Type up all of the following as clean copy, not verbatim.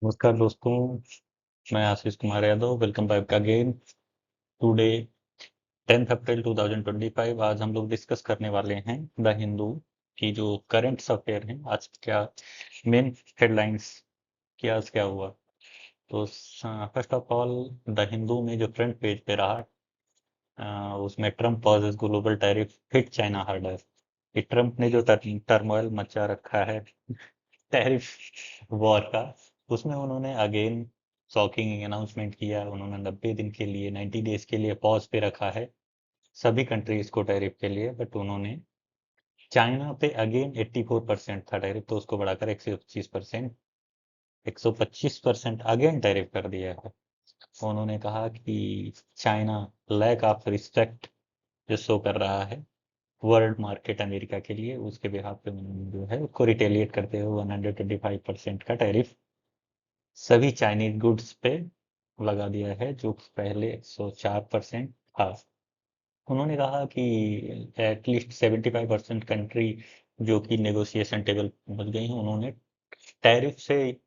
नमस्कार दोस्तों। मैं Ashish Kumar Yadav. Welcome back again. Today 10 April 2025। आज हम लोग डिस्कस करने वाले हैं द हिंदू की जो करंट अफेयर हैं। आज क्या मेन हेडलाइंस की आज क्या हुआ। तो first of all the Hindu में जो फ्रंट पेज पे रहा, उसमें Trump pauses global tariff hit China harder. कि ट्रम्प ने जो टर्मोइल मचा रखा है टैरिफ वॉर का, उसमें उन्होंने अगेन शॉकिंग अनाउंसमेंट किया। उन्होंने 90 दिन के लिए 90 डेज के लिए पॉज पे रखा है सभी कंट्रीज को टैरिफ के लिए। बट उन्होंने चाइना पे अगेन 84% था टैरिफ, तो उसको बढ़ाकर 125%, 125% अगेन टैरिफ कर दिया है। उन्होंने कहा कि चाइना लैक ऑफ रिस्पेक्ट जो शो कर रहा है वर्ल्ड मार्केट अमेरिका के लिए, उसके बिहाफ पे उन्होंने जो है उसको रिटेलिएट करते हुए 125% का टैरिफ सभी चाइनीज गुड्स पे लगा दिया है, जो पहले 104% था। उन्होंने कहा कि एटलीस्ट 75% कंट्री जो कि नेगोशिएशन टेबल पहुंच गई हैं, उन्होंने टैरिफ से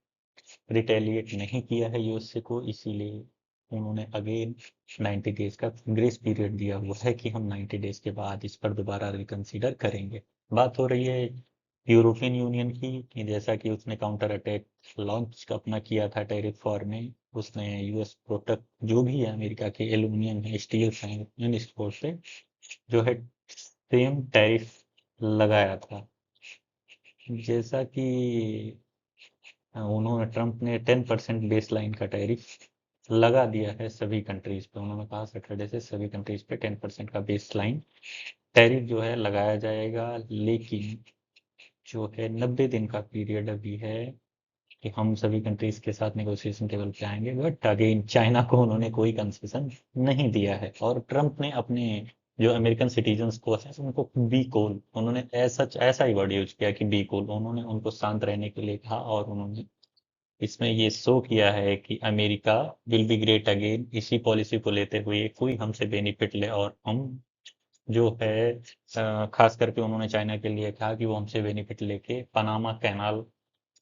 रिटेलिएट नहीं किया है यूएसए को, इसीलिए उन्होंने अगेन 90 डेज का ग्रेस पीरियड दिया हुआ है कि हम 90 डेज के बाद इस पर दोबारा रिकंसीडर करेंगे। बात हो रही है यूरोपियन यूनियन की, कि जैसा कि उसने काउंटर अटैक लॉन्च अपना किया था टैरिफ वॉर में। उसने यूएस प्रोडक्ट जो भी है अमेरिका के एल्यूमिनियम है, स्टील है, इन एक्सपोर्ट पे जो है सेम टैरिफ लगाया था। जैसा कि उन्होंने ट्रम्प ने 10% बेस लाइन का टैरिफ लगा दिया है सभी कंट्रीज पे। उन्होंने कहा सैटरडे से सभी कंट्रीज पे 10% का बेस लाइन टैरिफ जो है लगाया जाएगा। लेकिन जो है 90 दिन का पीरियड अभी है कि हम सभी कंट्रीज के साथ नेगोशिएशन टेबल पे आएंगे। बट अगेन चाइना को उन्होंने कोई कंसेशन नहीं दिया है। और ट्रम्प ने अपने जो अमेरिकन सिटीजन्स को है उनको बी कूल, उन्होंने ऐसा ऐसा ही वर्ड यूज किया कि बी कूल, उन्होंने उनको शांत रहने के लिए कहा। और उन्होंने इसमें ये शो किया है कि America will be great again, इसी पॉलिसी को लेते हुए कोई हमसे बेनिफिट ले और हम जो है खास करके उन्होंने चाइना के लिए कहा कि वो हमसे बेनिफिट लेके पनामा कैनाल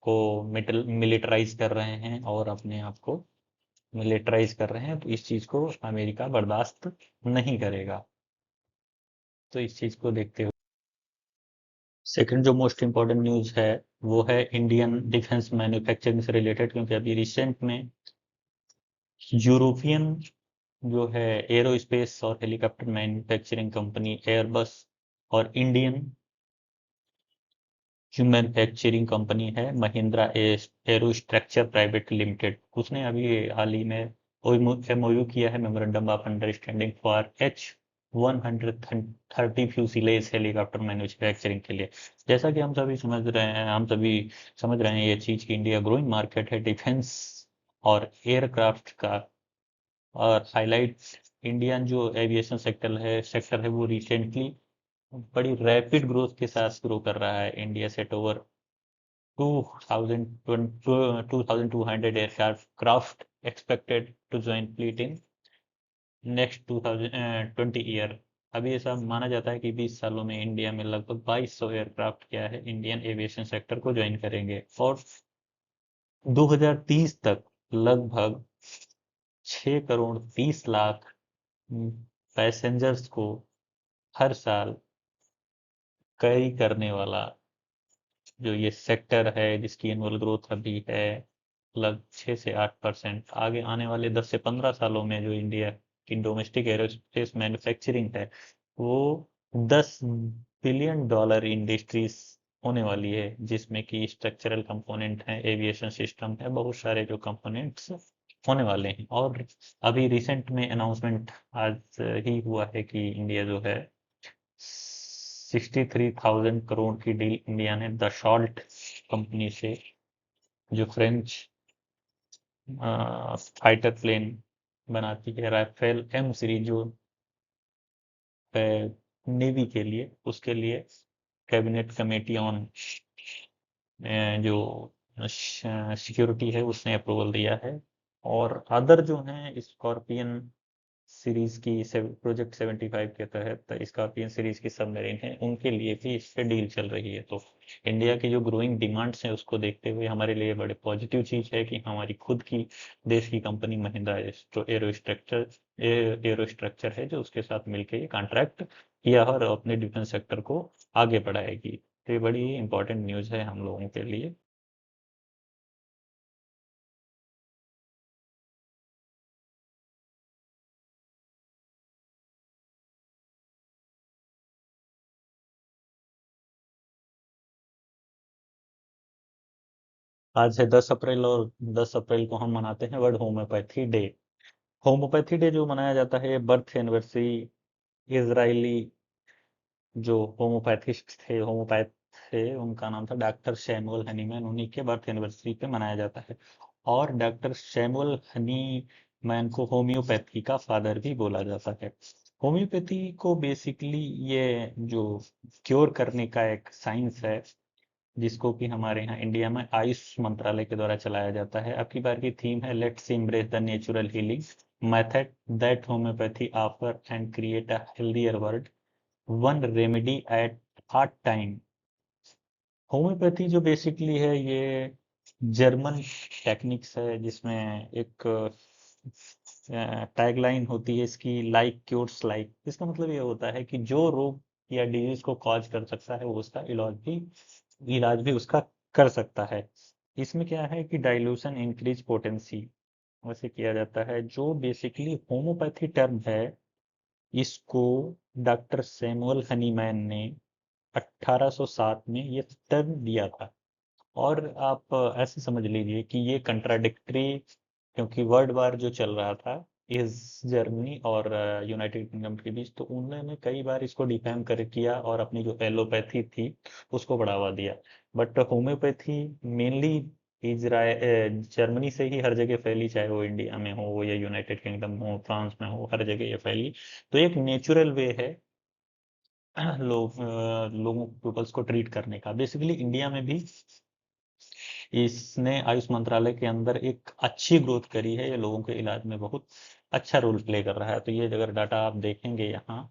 को मिलिटराइज कर रहे हैं और अपने आप को मिलिटराइज कर रहे हैं। तो इस चीज को अमेरिका बर्दाश्त नहीं करेगा। तो इस चीज को देखते हुए सेकंड जो मोस्ट इम्पोर्टेंट न्यूज है वो है इंडियन डिफेंस मैन्युफैक्चरिंग से रिलेटेड, क्योंकि अभी रिसेंट में यूरोपियन जो है एरोस्पेस और हेलीकॉप्टर मैन्युफैक्चरिंग कंपनी एयरबस और इंडियन जो मैन्युफैक्चरिंग कंपनी है महिंद्रा एरोस्ट्रक्चर प्राइवेट लिमिटेड, उसने अभी हाल ही में एमओयू किया है, memorandum of understanding for H130 fuselage helicopter manufacturing के लिए। जैसा कि हम सभी समझ रहे हैं, ये चीज की इंडिया ग्रोइंग मार्केट है डिफेंस और एयरक्राफ्ट का। और हाईलाइट इंडियन जो एविएशन सेक्टर है वो रिसेंटली बड़ी रैपिड ग्रोथ के साथ ग्रो कर रहा है। India set over 2200 aircraft expected to join fleet in next 2020 year. अभी ऐसा माना जाता है कि 20 सालों में इंडिया में लगभग 2200 एयरक्राफ्ट क्या है इंडियन एविएशन सेक्टर को ज्वाइन करेंगे। और 2030 तक लगभग 6 करोड़ 30 लाख पैसेंजर्स को हर साल कैरी करने वाला जो ये सेक्टर है, जिसकी एनुअल ग्रोथ अभी है लगभग 6 से 8%, आगे आने वाले 10 से 15 सालों में जो इंडिया की डोमेस्टिक एरोस्पेस मैन्युफैक्चरिंग है वो $10 बिलियन इंडस्ट्रीज होने वाली है, जिसमें कि स्ट्रक्चरल कंपोनेंट है, एविएशन सिस्टम है, बहुत सारे जो कंपोनेंट्स होने वाले हैं। और अभी रिसेंट में अनाउंसमेंट आज ही हुआ है कि इंडिया जो है 63,000 करोड़ की डील इंडिया ने द शॉल्ट कंपनी से, जो फ्रेंच फाइटर प्लेन बनाती है, राफेल एम सीरीज जो नेवी के लिए, उसके लिए कैबिनेट कमेटी ऑन जो सिक्योरिटी है उसने अप्रूवल दिया है। और अदर जो हैं स्कॉर्पियन सीरीज की प्रोजेक्ट 75 के तहत स्कॉर्पियन सीरीज की सबमरीन है, उनके लिए भी इस पे डील चल रही है। तो इंडिया की जो ग्रोइंग डिमांड्स हैं उसको देखते हुए हमारे लिए बड़े पॉजिटिव चीज है कि हमारी खुद की देश की कंपनी महिंद्रा एरो स्ट्रक्चर है जो उसके साथ मिलकर ये कॉन्ट्रैक्ट किया और अपने डिफेंस सेक्टर को आगे बढ़ाएगी। तो ये बड़ी इंपॉर्टेंट न्यूज़ है हम लोगों के लिए। आज है 10 अप्रैल और 10 अप्रैल को हम मनाते हैं world homeopathy day. Homeopathy day जो मनाया जाता है, बर्थ एनिवर्सरी इजरायली जो होम्योपैथिस्ट थे, होम्योपैथ थे, उनका नाम था डॉक्टर सैमुअल हनीमैन, उन्हीं के बर्थ एनिवर्सरी पे मनाया जाता है। और डॉक्टर सैमुअल हनीमैन को होम्योपैथी का फादर भी बोला जाता है। होम्योपैथी को बेसिकली ये जो क्योर करने का एक साइंस है, जिसको कि हमारे यहाँ इंडिया में आयुष मंत्रालय के द्वारा चलाया जाता है। अब की बार की थीम है let's embrace the natural healing method that homeopathy offer and create a healthier world one remedy at a time. Homeopathy जो बेसिकली है ये जर्मन टेक्निक्स है, जिसमें एक टैगलाइन होती है इसकी, लाइक क्योर्स लाइक। इसका मतलब ये होता है कि जो रोग या डिजीज को कॉज कर सकता है वो उसका इलाज भी उसका कर सकता है। इसमें क्या है कि डाइल्यूशन इंक्रीज पोटेंसी वैसे किया जाता है। जो बेसिकली होम्योपैथी टर्म है, इसको डॉक्टर सैमुअल हनीमैन ने 1807 में ये टर्म दिया था। और आप ऐसे समझ लीजिए कि ये कंट्राडिक्टरी, क्योंकि वर्ल्ड वार जो चल रहा था इस जर्मनी और यूनाइटेड किंगडम के बीच, तो उन्होंने कई बार इसको डिफेम कर किया और अपनी जो एलोपैथी थी उसको बढ़ावा दिया। But homeopathy mainly Israel Germany से ही हर जगह फैली, चाहे वो इंडिया में हो या यूनाइटेड किंगडम हो, फ्रांस में हो, हर जगह ये फैली। तो एक नेचुरल वे है लोगों पीपल्स को ट्रीट करने का। बेसिकली इंडिया में भी इसने आयुष मंत्रालय के अंदर एक अच्छी ग्रोथ करी है, ये लोगों के इलाज में बहुत अच्छा रोल प्ले कर रहा है। तो ये अगर डाटा आप देखेंगे यहाँ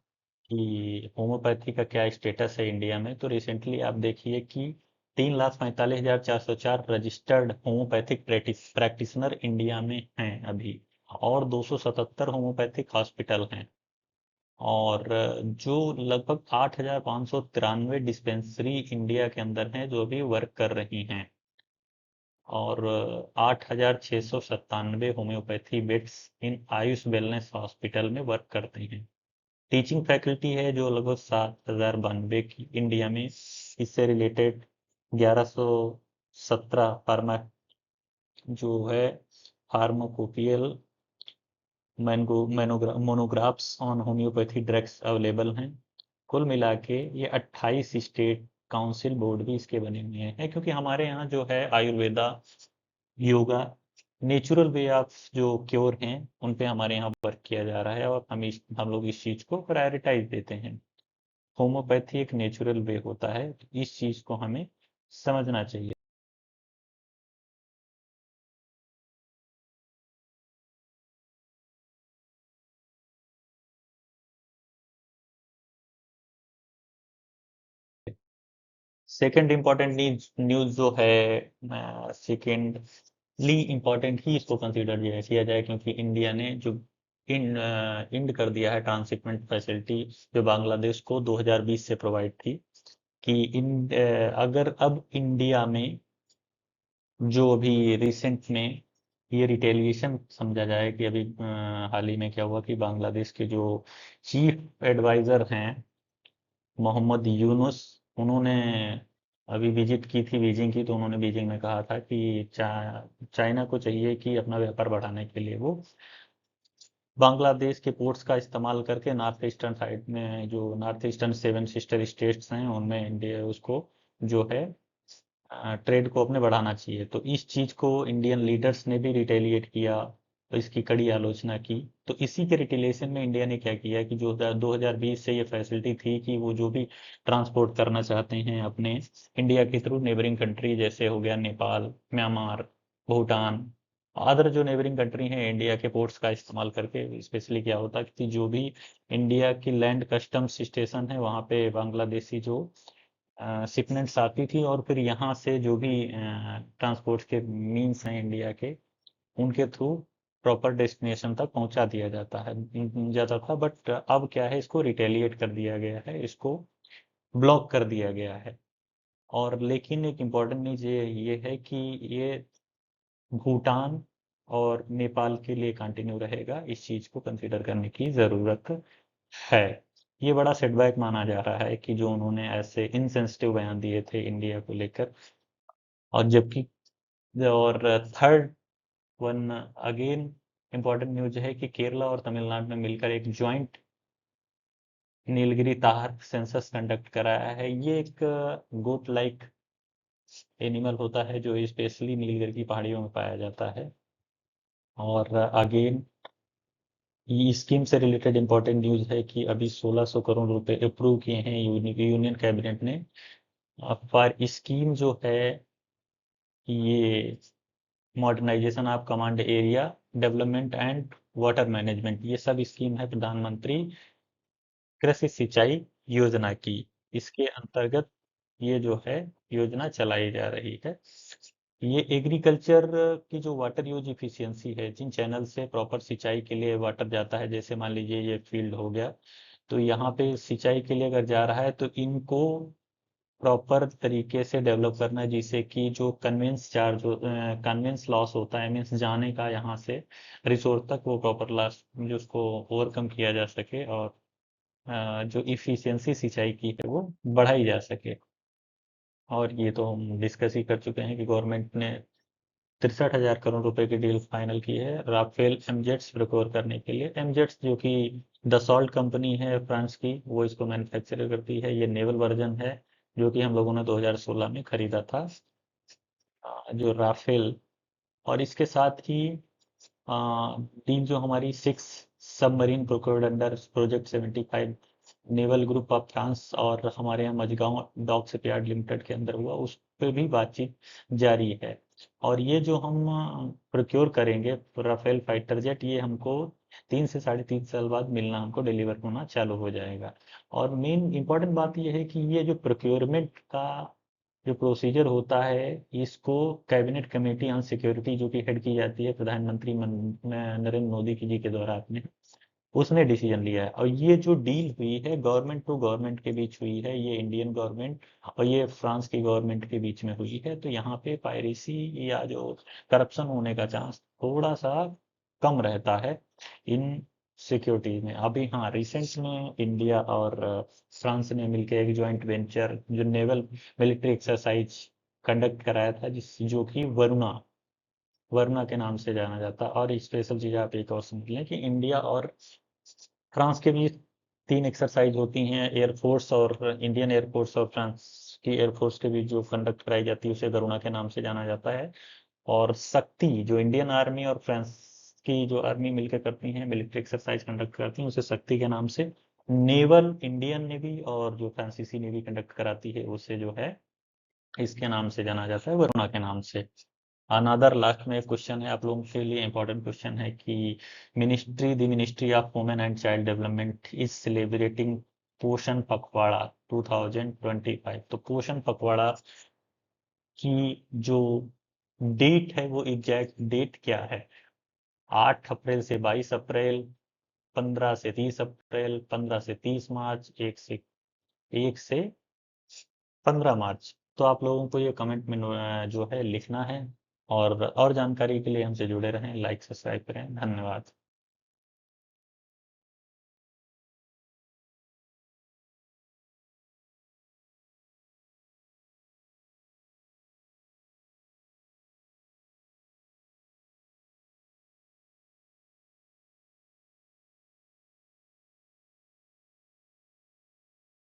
कि होम्योपैथी का क्या स्टेटस है इंडिया में, तो रिसेंटली आप देखिए कि 3,45,404 रजिस्टर्ड होम्योपैथिक प्रैक्टिशनर इंडिया में हैं अभी, और 277 होम्योपैथिक हॉस्पिटल हैं, और जो लगभग 8,593 डिस्पेंसरी इंडिया के अंदर हैं जो अभी वर्क कर रही हैं, और 8,697 होम्योपैथी बेड्स इन आयुष वेलनेस हॉस्पिटल में वर्क करते हैं। टीचिंग फैकल्टी है जो लगभग 7,092 की इंडिया में। इससे रिलेटेड 1117 फार्मा जो है pharmacopoeial monographs on homeopathy drugs available हैं। कुल मिला के ये 28 स्टेट काउंसिल बोर्ड भी इसके बने हुए हैं, क्योंकि हमारे यहाँ जो है Ayurveda, yoga, natural way of जो क्योर हैं उन पे हमारे यहाँ वर्क किया जा रहा है, और हम लोग इस चीज को प्रायोरिटाइज देते हैं। होम्योपैथी एक नेचुरल वे होता है, तो इस चीज को हमें समझना चाहिए। सेकंड इम्पोर्टेंट न्यूज जो है, सेकेंडली इम्पोर्टेंट ही इसको कंसीडर किया जाए, क्योंकि इंडिया ने जो इंड कर दिया है ट्रांसशिपमेंट फैसिलिटी जो बांग्लादेश को 2020 से प्रोवाइड थी, कि अगर अब इंडिया में जो अभी रिसेंट में ये रिटेलिएशन समझा जाए, कि अभी हाल ही में क्या हुआ कि बांग्लादेश के जो चीफ एडवाइजर हैं मोहम्मद यूनुस, उन्होंने अभी विजिट की थी बीजिंग की, तो उन्होंने बीजिंग में कहा था कि चाइना को चाहिए कि अपना व्यापार बढ़ाने के लिए वो बांग्लादेश के पोर्ट्स का इस्तेमाल करके नॉर्थ ईस्टर्न साइड में, जो north eastern seven sister states हैं उनमें इंडिया उसको जो है ट्रेड को अपने बढ़ाना चाहिए। तो इस चीज को इंडियन लीडर्स ने भी रिटेलिएट किया, तो इसकी कड़ी आलोचना की। तो इसी के रिटेलिएशन में इंडिया ने क्या किया कि जो 2020 से ये फैसिलिटी थी कि वो जो भी ट्रांसपोर्ट करना चाहते हैं अपने इंडिया के थ्रू नेबरिंग कंट्री, जैसे हो गया नेपाल, म्यांमार, भूटान, अदर जो नेबरिंग कंट्री हैं इंडिया के पोर्ट्स का इस्तेमाल करके, स्पेशली क्या होता कि जो भी इंडिया की लैंड कस्टम्स स्टेशन है वहाँ पे बांग्लादेशी जो शिपमेंट्स आती थी और फिर यहाँ से जो भी ट्रांसपोर्ट के मीन्स हैं इंडिया के, उनके थ्रू प्रॉपर डेस्टिनेशन तक पहुंचा दिया जाता था। बट अब क्या है, इसको रिटेलिएट कर दिया गया है, इसको ब्लॉक कर दिया गया है। और लेकिन एक इम्पॉर्टेंट न्यूज ये है कि ये भूटान और नेपाल के लिए कंटिन्यू रहेगा, इस चीज को कंसिडर करने की जरूरत है। ये बड़ा सेटबैक माना जा रहा है कि जो उन्होंने ऐसे इनसेंसिटिव बयान दिए थे इंडिया को लेकर। और जबकि और third one again important news है कि केरला और तमिलनाडु ने मिलकर एक ज्वाइंट नीलगिरी तार सेंसस कंडक्ट कराया है। ये एक गोट लाइक एनिमल होता है जो स्पेशली नीलगिरी की पहाड़ियों में पाया जाता है। और अगेन ये स्कीम से रिलेटेड इंपॉर्टेंट न्यूज है कि अभी 1600 करोड़ रुपए अप्रूव किए हैं यूनियन कैबिनेट ने फॉर स्कीम जो है ये modernisation of command area development and water management. ये सब स्कीम है प्रधानमंत्री कृषि सिंचाई योजना की। इसके अंतर्गत ये जो है योजना चलाई जा रही है। ये एग्रीकल्चर की जो वाटर यूज इफिशियंसी है, जिन चैनल से प्रॉपर सिंचाई के लिए वाटर जाता है, जैसे मान लीजिए ये फील्ड हो गया, तो यहाँ पे सिंचाई के लिए अगर जा रहा है तो इनको प्रॉपर तरीके से डेवलप करना है, जिससे कि जो कन्वेंस चार्ज कन्वेंस लॉस होता है, मीन्स जाने का यहाँ से रिसोर्स तक, वो प्रॉपर लॉस जो उसको ओवरकम किया जा सके और जो इफिशियंसी सिंचाई की है वो बढ़ाई जा सके। और ये तो हम डिस्कस ही कर चुके हैं कि गवर्नमेंट ने 63,000 करोड़ रुपए की डील फाइनल की है राफेल एमजेट्स प्रोक्योर करने के लिए। एमजेट्स जो कि दसॉल्ट कंपनी है फ्रांस की, वो इसको मैन्युफैक्चर करती है। ये नेवल वर्जन है जो कि हम लोगों ने 2016 में खरीदा था, जो राफेल। और इसके साथ ही टीम जो हमारी 6 submarine procured under project 75 naval group of France और हमारे यहाँ मझगांव डॉक शिपयार्ड लिमिटेड के अंदर हुआ, उस पर भी बातचीत जारी है। और ये जो हम प्रोक्योर करेंगे राफेल फाइटर जेट, ये हमको 3 से 3.5 साल बाद मिलना, हमको डिलीवर होना चालू हो जाएगा। और मेन इंपॉर्टेंट बात यह है कि ये जो प्रोक्योरमेंट का जो प्रोसीजर होता है, इसको कैबिनेट कमेटी ऑन सिक्योरिटी जो कि हेड की जाती है प्रधानमंत्री नरेंद्र मोदी जी के द्वारा, आपने उसने डिसीजन लिया है। और ये जो डील हुई है गवर्नमेंट टू गवर्नमेंट के बीच हुई है, ये इंडियन गवर्नमेंट और ये फ्रांस की गवर्नमेंट के बीच में हुई है। तो यहाँ पे पायरेसी या जो करप्शन होने का चांस थोड़ा सा कम रहता है इन सिक्योरिटी में। अभी हाँ, रिसेंट में इंडिया और फ्रांस ने मिलकर एक ज्वाइंट वेंचर जो नेवल मिलिट्री एक्सरसाइज कंडक्ट कराया था, जिस जो कि वरुणा वरुणा के नाम से जाना जाता है। और स्पेशल चीज आप एक और समझ लें कि इंडिया और फ्रांस के बीच 3 एक्सरसाइज होती हैं, एयरफोर्स और इंडियन एयरफोर्स और फ्रांस की एयरफोर्स के बीच जो कंडक्ट कराई जाती है उसे वरुणा के नाम से जाना जाता है। और शक्ति जो इंडियन आर्मी और फ्रांस की जो आर्मी मिलकर करती हैं, मिलिट्री एक्सरसाइज कंडक्ट करती हैं, उसे शक्ति के नाम से। नेवल इंडियन नेवी और जो फ्रांसीसी नेवी कंडक्ट कराती है उसे जो है इसके नाम से जाना जाता है, वरुणा के नाम से। अनदर लास्ट में एक क्वेश्चन है आप लोगों के लिए, इंपॉर्टेंट क्वेश्चन है कि ministry of women and child development is celebrating पोषण पखवाड़ा 2025। तो पोषण पखवाड़ा की जो डेट है वो एग्जैक्ट डेट क्या है? 8 अप्रैल से 22 अप्रैल, 15 से 30 अप्रैल, 15 से 30 मार्च, 1 से 15 मार्च। तो आप लोगों को ये कमेंट में जो है लिखना है। और जानकारी के लिए हमसे जुड़े रहें, लाइक सब्सक्राइब करें। धन्यवाद।